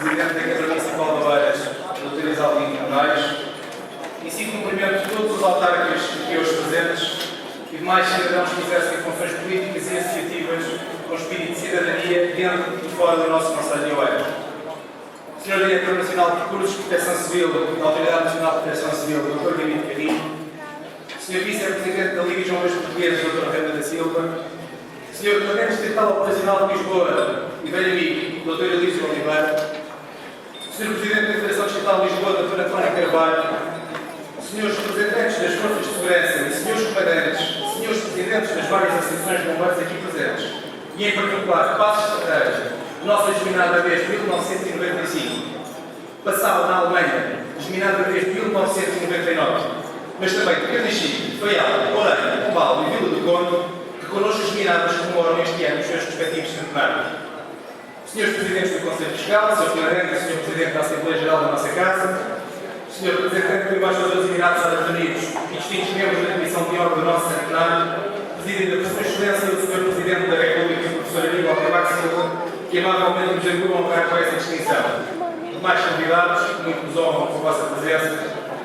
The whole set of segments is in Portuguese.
Presidente da Câmara Municipal de Oeiras, Dr. Isalvino Moraes, e sim cumprimento todos os autarcas aqui hoje presentes e demais cidadãos que exercem funções políticas e associativas com espírito de cidadania dentro e fora do nosso Conselho de Oeiras. Sr. Diretor Nacional de Recursos de Proteção Civil da Autoridade Nacional de Proteção Civil, Dr. Gamito Carrinho, Sr. Vice-Presidente da Liga João Luís Português, Dr. Renda da Silva, Sr. Delegado Distrital Operacional de Lisboa e velho amigo, Dr. Elísio Oliveira, Sr. Presidente da Federação Distrital de Lisboa, Dr. António Carvalho, Srs. Representantes das Forças de Segurança e Srs. Comandantes, Srs. Presidentes das várias associações de bombeiros aqui presentes, e em particular Passos Estratégia, nossa desminada desde 1995, passava na Alemanha, desminada desde 1999, mas também de Carnichique, Faial, Loureiro, Pombal e Vila do Conde, que connosco as desminadas comemoram este ano os seus respectivos centenários. Srs. Presidentes do Conselho Fiscal, Sr. Comandantes e Sr. Presidente da Assembleia Geral da nossa Casa, Sr. Representante do Embaixador dos Emirados Árabes Unidos e distintos membros da Comissão de Honra do nosso centenário, Presidente da Sua Excelência, o Sr. Presidente da República, o Professor Aníbal Cavaco Silva, que amavelmente nos ajudam a honrar com essa distinção. Demais convidados, muito nos honram com a vossa presença,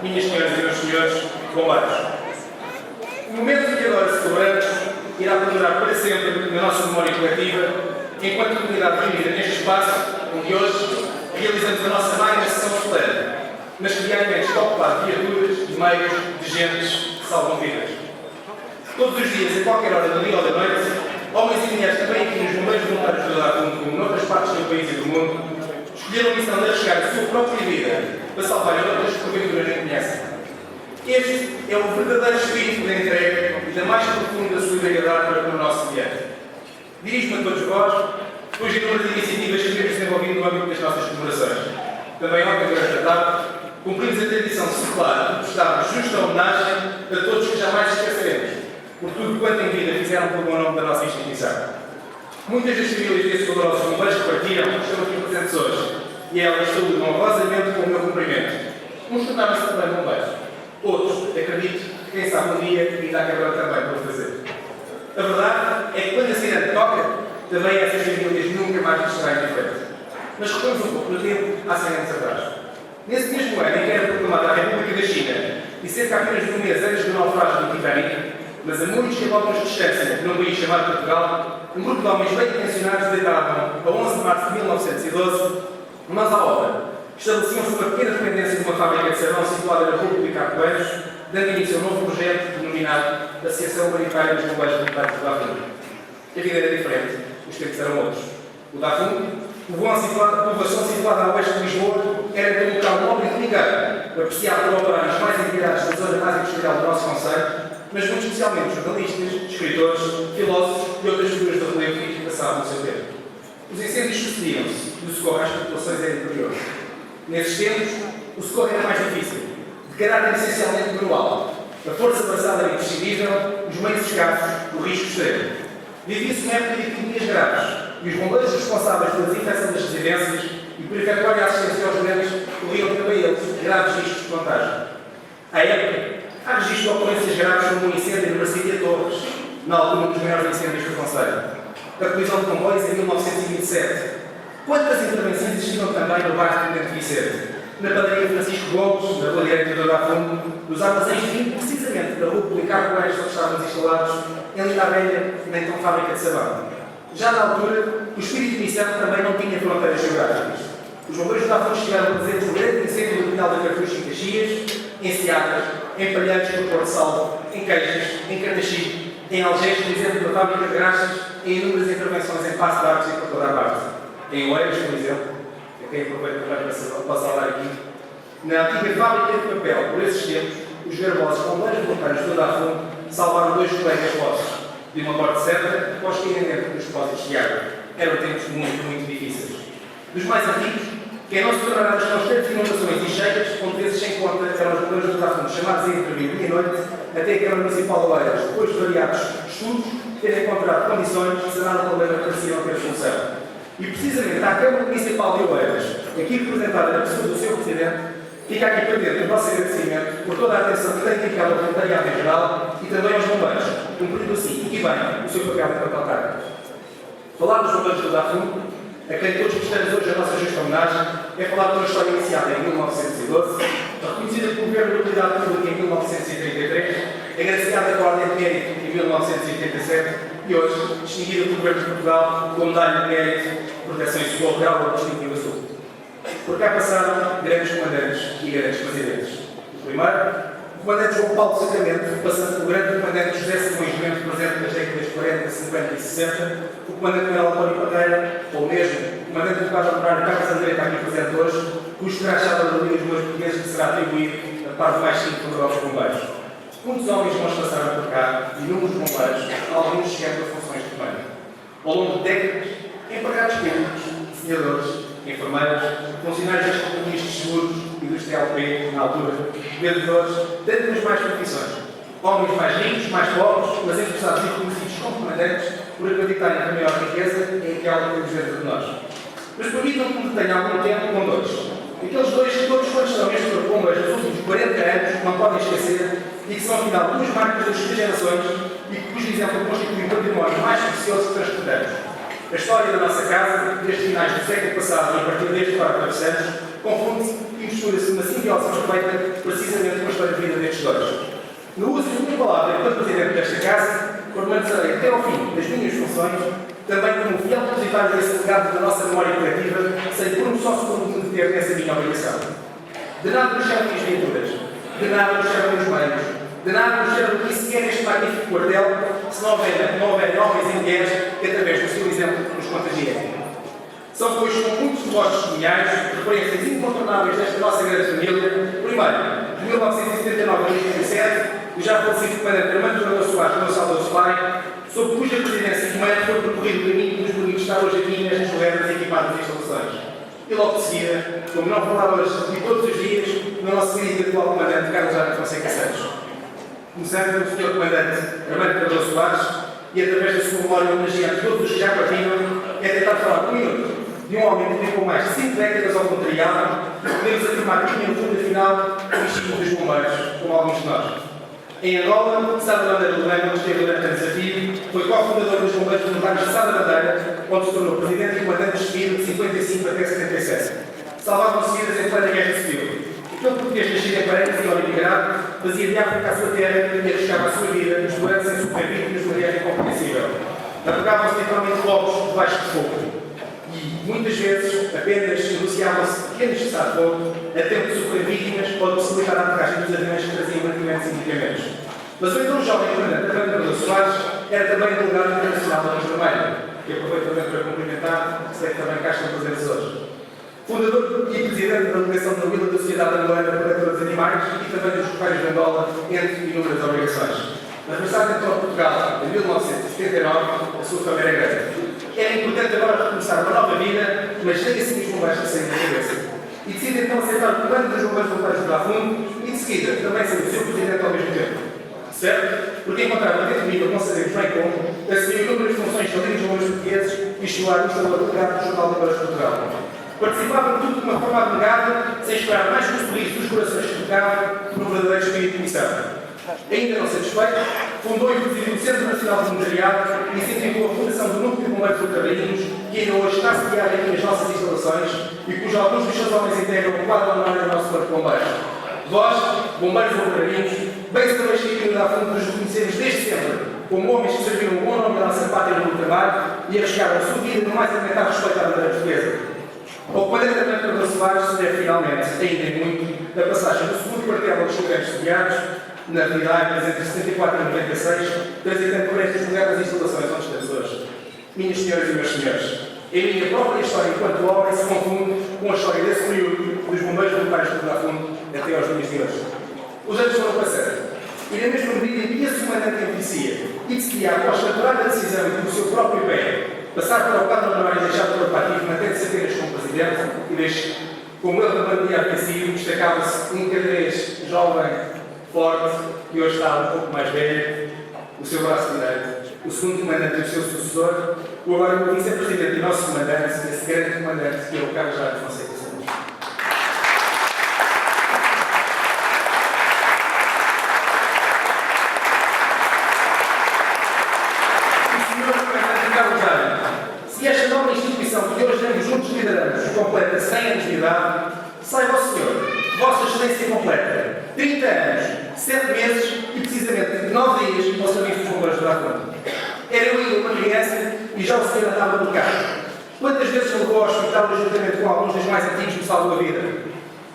minhas senhoras e meus senhores, bombeiros. O momento que agora celebramos irá perdurar para sempre na nossa memória coletiva, enquanto comunidade reunida neste espaço, onde hoje realizamos a nossa magna sessão solene, mas que diariamente está ocupado de viaturas, de meios, de gentes que salvam vidas. Todos os dias, a qualquer hora do dia ou da noite, homens e mulheres também aqui nos bombeiros voluntários do Dafun, como noutras partes do país e do mundo, escolheram a missão de arriscar a sua própria vida para salvar outras que porventura nem conhecem. Este é o verdadeiro espírito da entrega e da mais profunda solidariedade para com o nosso semelhante. Dirijo-me a todos vós, depois de inúmeras iniciativas que temos desenvolvido no âmbito das nossas comemorações. Também ontem, durante a tarde, cumprimos a tradição secular de prestarmos justa homenagem a todos que jamais esqueceremos, por tudo quanto em vida fizeram pelo bom nome da nossa instituição. Muitas das famílias desses valorosos bombeiros que partiram estão aqui presentes hoje, e elas saúdam honrosamente com o meu cumprimento. Uns tornaram-se também bombeiros. Outros, acredito, que quem sabe um dia ainda acabarão também por fazer. A verdade é que quando a sirene toca, também essas famílias nunca mais nos serão indiferentes. Mas recuamos um pouco no tempo, há 100 anos atrás. Nesse mesmo ano em que era proclamada a República da China e cerca apenas de um mês antes do naufrágio do Titanic, mas a muitos quilómetros de distância, num país chamado Portugal, um grupo de homens bem intencionados deitavam, a 11 de março de 1912, mãos à obra. Estabeleciam-se uma pequena dependência de uma fábrica de sabão situada na Rua de Carcoeiros, dando início a um novo projeto denominado Associação Humanitária dos Bombeiros Voluntários do Dafun. A vida era diferente, os tempos eram outros. O Dafun, povoação situada a oeste de Lisboa, era um local nobre e delicado, apreciado por operários mais entidades da zona mais industrial do nosso concelho, mas muito especialmente jornalistas, escritores, filósofos e outras figuras de relevo que passavam no seu tempo. Os incêndios sucediam-se e o socorro às populações era inferior. Nesses tempos, o socorro era mais difícil, de caráter essencialmente manual. A força passada era imprescindível, os meios escassos, o risco extremo. Vivia-se uma época de epidemias graves, e os bombeiros responsáveis pela desinfecção das residências e por efetuar a assistência aos doentes corriam também eles graves riscos de contágio. À época, há registro de ocorrências graves como o incêndio no Marcília Torres, na altura um dos maiores incêndios do Conselho. A colisão de comboios em 1927. Quantas intervenções existiram também no bairro de Bento Vicente, na padaria Francisco Gomes, na rua direita do Dafun, nos armazéns de vinho, precisamente da rua Policarpo Coelho, onde estávamos instalados, em Linda Velha, na então fábrica de sabão. Já na altura, o espírito de missão também não tinha fronteiras geográficas. Os bombeiros do Dafun estiveram presentes no grande incêndio do Pinhal da Cartucho em Caxias, em Seatas, em Palhantes, no Porto Salvo, em Queixas, em Carnaxide, em Algés, por exemplo, na fábrica de graxas, em inúmeras intervenções em Passo de Arcos e por toda a parte. Em Oeiras, por exemplo, que quem aproveita para falar aqui, na antiga fábrica de papel, por esses tempos, os garbosos bombeiros voluntários do Dafun salvaram 2 colegas vossos de uma morte certa após caírem dentro dos depósitos de água. Eram tempos muito, muito difíceis. Dos mais antigos, quem não se tornará das constantes inundações e cheias, onde vezes sem conta eram os bombeiros do Dafun chamados a intervir dia e noite até a Câmara Municipal de Oeiras, depois de variados estudos, terem encontrado condições de sanar o problema que pareciam ter solução. E precisamente à Câmara Municipal de Oeiras, aqui representada na pessoa do seu Presidente, fica aqui patente o nosso agradecimento por toda a atenção que tem dedicado ao voluntariado em geral e também aos bombeiros, cumprindo assim, e bem, o seu papel enquanto autarca. Falar dos bombeiros do Dafun, a quem todos prestamos hoje a nossa justa homenagem, é falar de uma história iniciada em 1912, reconhecida pelo Governo da Utilidade Pública em 1933, agraciada com a Ordem de Mérito em 1987 e hoje distinguida pelo Governo de Portugal com a Medalha de Mérito de Proteção e Socorro Real ao Distintivo Azul. Por cá passaram grandes comandantes e grandes presidentes. O primeiro, o comandante João Paulo Sacramento, passando pelo grande comandante José Simões Mendes, presente nas décadas de 40, 50 e 60, o comandante Manuel António Padeira, ou mesmo o comandante do quadro honorário Carlos André, está aqui presente hoje, cujo crachá da Ordem dos Bombeiros Portugueses lhe será atribuído a par do mais 5 dos bombeiros. Muitos homens bons passaram por cá e inúmeros bombeiros, alguns chegando a funções de comando. Ao longo de décadas, empregados públicos, desenhadores, enfermeiros, funcionários das companhias de seguros e dos TLP, na altura, vendedores, tantas mais profissões. Homens mais ricos, mais pobres, mas empresários e reconhecidos como comandantes por acreditarem que a maior riqueza é aquela que temos dentro de nós. Mas permitam-me que me detenha algum tempo com dois. Aqueles dois que todos quantos estão neste corpo bombeiros nos últimos 40 anos não podem esquecer e que são afinal duas marcas das suas gerações e que cujo exemplo constitui o património mais precioso que transportamos. A história da nossa casa, desde finais do século passado e a partir deste que atravessamos, confunde-se e mistura-se uma simbiose perfeita precisamente com a história de vida destes dois. No uso da minha palavra enquanto presidente desta casa, permanecerei até ao fim das minhas funções, também como fiel depositário desse legado da nossa memória coletiva, sem por um só segundo de ter nessa minha obrigação. De nada nos servem as viaturas, de nada nos servem os meios, de nada nos serve nem sequer este magnífico quartel, se não houver homens e mulheres que, através do seu exemplo, nos contagiem. São, pois, com muitos de vós testemunhais, referências incontornáveis desta nossa grande família, primeiro, de 1979 a 2007, o já falecido comandante Armando João Soares, meu saudoso pai, sob cuja presidência e comando foi percorrido o caminho que nos permite estar hoje aqui nestas modernas e equipadas instalações. E logo de seguida, como não falar hoje e todos os dias, no nosso querido atual comandante Carlos Alberto Fonseca Santos. Começando pelo Sr. Comandante Armando João Soares, e através da sua memória homenageando todos os que já partiram, é tentar falar por um minuto de um homem que dedicou mais de 5 décadas ao voluntariado, podemos afirmar que tinha no fundo final o instinto dos bombeiros, como alguns de nós. Em Angola, Sá da Bandeira do Leme, onde esteve durante o desafio, foi cofundador dos bombeiros voluntários de Sá da Bandeira, onde se tornou presidente e comandante de seguida de 55 até 77. Salvavam-se vidas em plena guerra civil. Aquele português nascido em Paredes e imigrado fazia de África a sua terra e arriscava a sua vida, misturando sem sofrer vítimas de uma guerra incompreensível. Navegavam-se literalmente lobos debaixo de fogo. E, muitas vezes, apenas negociavam-se pequenos cessar-fogo a tempo de sofrer vítimas ou de possibilitar a aterragem dos aviões que traziam mantimentos e medicamentos. Mas o então jovem comandante Armando Soares era também delegado internacional da Cruz Vermelha, que aproveito também para cumprimentar, sei que também cá estão presentes hoje. Fundador e presidente da delegação da Vila da Sociedade Angolana Protetora dos Animais e também dos Correios de Angola, entre inúmeras obrigações. Na regressada então a Portugal, em 1979, a sua família era grande. Era importante agora recomeçar uma nova vida, mas nem assim os bombeiros que saem da cabeça. E decide então aceitar o comando dos bombeiros voluntários do Fundo e, de seguida, também ser o seu presidente ao mesmo tempo. Certo? Porque encontrava dentro de mim, não sabemos bem como, assumiu inúmeras funções de líderes bombeiros portugueses e chegou à administrador delegado do Jornal de Bombeiros de Portugal. Participavam de tudo de uma forma abnegada, sem esperar mais que o sorriso dos corações que tocavam no verdadeiro espírito de missão. Ainda não satisfeito, fundou e presidiu o Centro Nacional de Voluntariado e incentivou a fundação do Núcleo de Bombeiros Ultramarino, que ainda hoje está sediado aqui nas nossas instalações e cujos alguns dos seus homens integram o quadro honorário do nosso corpo de bombeiros. Vós, bombeiros ultramarinos, bem sabemos que aqui no fundo nos reconhecemos desde sempre como homens que serviram o bom nome da nossa pátria no ultramar e arriscaram a sua vida no mais elementar respeito à bandeira portuguesa. Ao comandante Armando Soares se deve finalmente, ainda e muito, da passagem do segundo quartel aos estudantes estudiados, na realidade, entre 74 e 96, transitando por estas modernas instalações onde estamos hoje. Minhas senhoras e meus senhores, a minha própria história enquanto homem se confunde com a história desse período dos bombeiros voluntários do Fundo até aos dias de hoje. Os anos foram passando, e na mesma medida em que esse comandante envelhecia e decidia, após capturar a decisão e do seu próprio pé, passar para o quadro honorário e deixar o corpo ativo, mantendo-se apenas como presidente, e deixe, como ele também tinha vencido, destacava-se um cadeirense jovem, forte, que hoje está um pouco mais velho, o seu braço direito, o segundo comandante e o seu sucessor, o agora vice-presidente e nosso comandante, esse grande comandante, que é o Carlos Alberto Fonseca Santos. Senhor comandante Carlos Alberto, se esta nova instituição que hoje temos juntos lideramos completa 100 anos de unidade, saiba o senhor, Vossa Excelência completa 30 anos, 7 meses e precisamente 9 dias ao serviço dos bombeiros de Bracona. Era eu ainda uma criança e já o senhor andava pelo carro. Quantas vezes levou ao hospital do ajuntamento com alguns dos mais antigos me salvou a vida?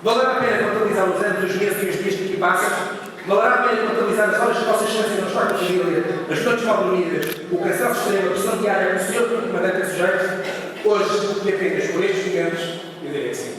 Valerá a pena contabilizar os anos, os meses e os dias que aqui passam? Valerá a pena contabilizar as horas que Vossa Excelência não está com a família, as noites mal dormidas, o cansaço extremo, a pressão diária que o senhor comandante é sujeito? Hoje, e apenas por estes momentos, eu direi que sim.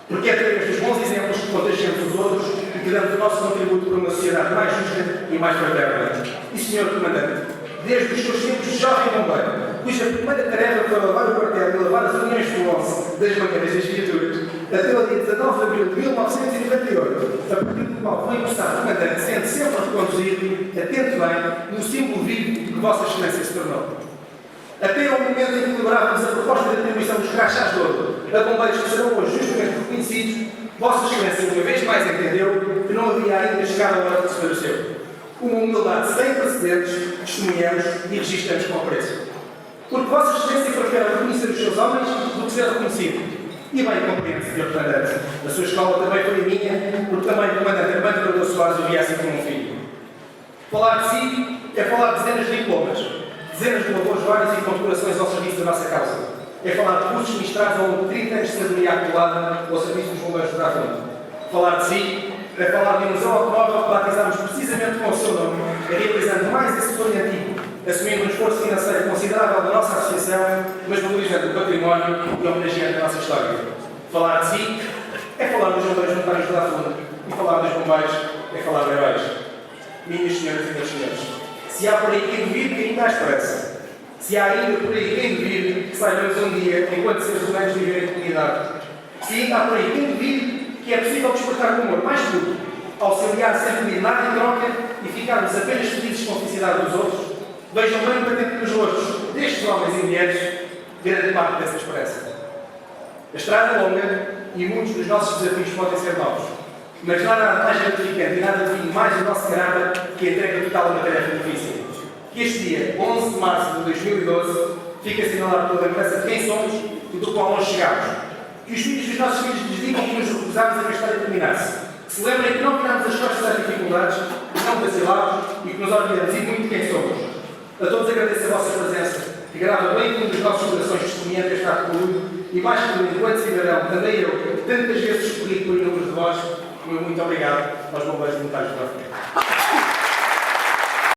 Porque é através dos bons exemplos que contagiamos os outros e que damos o nosso contributo para uma sociedade mais justa e mais fraterna. E, senhor comandante, desde os seus tempos de jovem bombeiro, cuja primeira tarefa foi lavar o quartel e lavar as uniões do 11 das manhãs das criaturas, até o dia 19 de abril de 1998, a partir do qual foi empossado comandante, sendo sempre reconduzido, atento bem, no símbolo vivo que Vossa Excelência se tornou. Até ao momento em que celebrávamos a proposta de atribuição dos crachás de ouro a bombeiros que serão hoje justamente reconhecidos, Vossa Excelência uma vez mais entendeu que não havia ainda chegado a hora de receber o seu. Uma humildade sem precedentes, testemunhamos e registramos com apreço. Porque Vossa Excelência prefere reconhecer os seus homens do que ser reconhecido. E bem compreende, Sr. Comandante. A sua escola também foi a minha, porque também o Comandante Armando Cardoso Soares o via assim como um filho. Falar de si é falar de dezenas de diplomas, dezenas de labores vários e condecorações ao serviço da nossa causa. É falar de cursos ministrados ao longo de 30 anos de sabedoria acumulada ao serviço dos bombeiros de Bracona. Falar de si é falar de um museu automóvel que batizamos precisamente com o seu nome, realizando mais esse sonho antigo, assumindo um esforço financeiro considerável da nossa associação, mas valorizando o património e homenageando a nossa história. Falar de si é falar dos bombeiros voluntários de Bracona e falar dos bombeiros é falar de heróis. Minhas senhoras e meus senhores, se há por aí quem duvide que ainda há esperança, se há ainda por aí quem duvide que saibamos um dia, enquanto seres humanos viver em comunidade, se ainda há por aí quem duvide que é possível despertar o amor mais puro, auxiliar sem pedir nada em troca e ficarmos apenas felizes com a felicidade dos outros, vejam bem patente nos rostos destes homens e mulheres grande parte dessa esperança. A estrada é longa e muitos dos nossos desafios podem ser novos, mas nada há de mais gratificante e nada define mais o nosso caráter que a entrega total a uma tarefa difícil. Que este dia, 11 de março de 2012, fique assinalado pela lembrança de quem somos e do qual nós chegamos. Que os filhos dos nossos filhos nos digam que nos recusámos a que a história terminasse. Que se lembrem que não viramos as costas às dificuldades, que não vacilamos e que nos orgulhamos e muito de quem somos. A todos agradeço a vossa presença, que grava bem um dos nossos corações testemunhando este ato público e mais que enquanto cidadão, também eu, tantas vezes escolhido por inúmeros de vós, muito obrigado aos bombeiros voluntários da Bracona.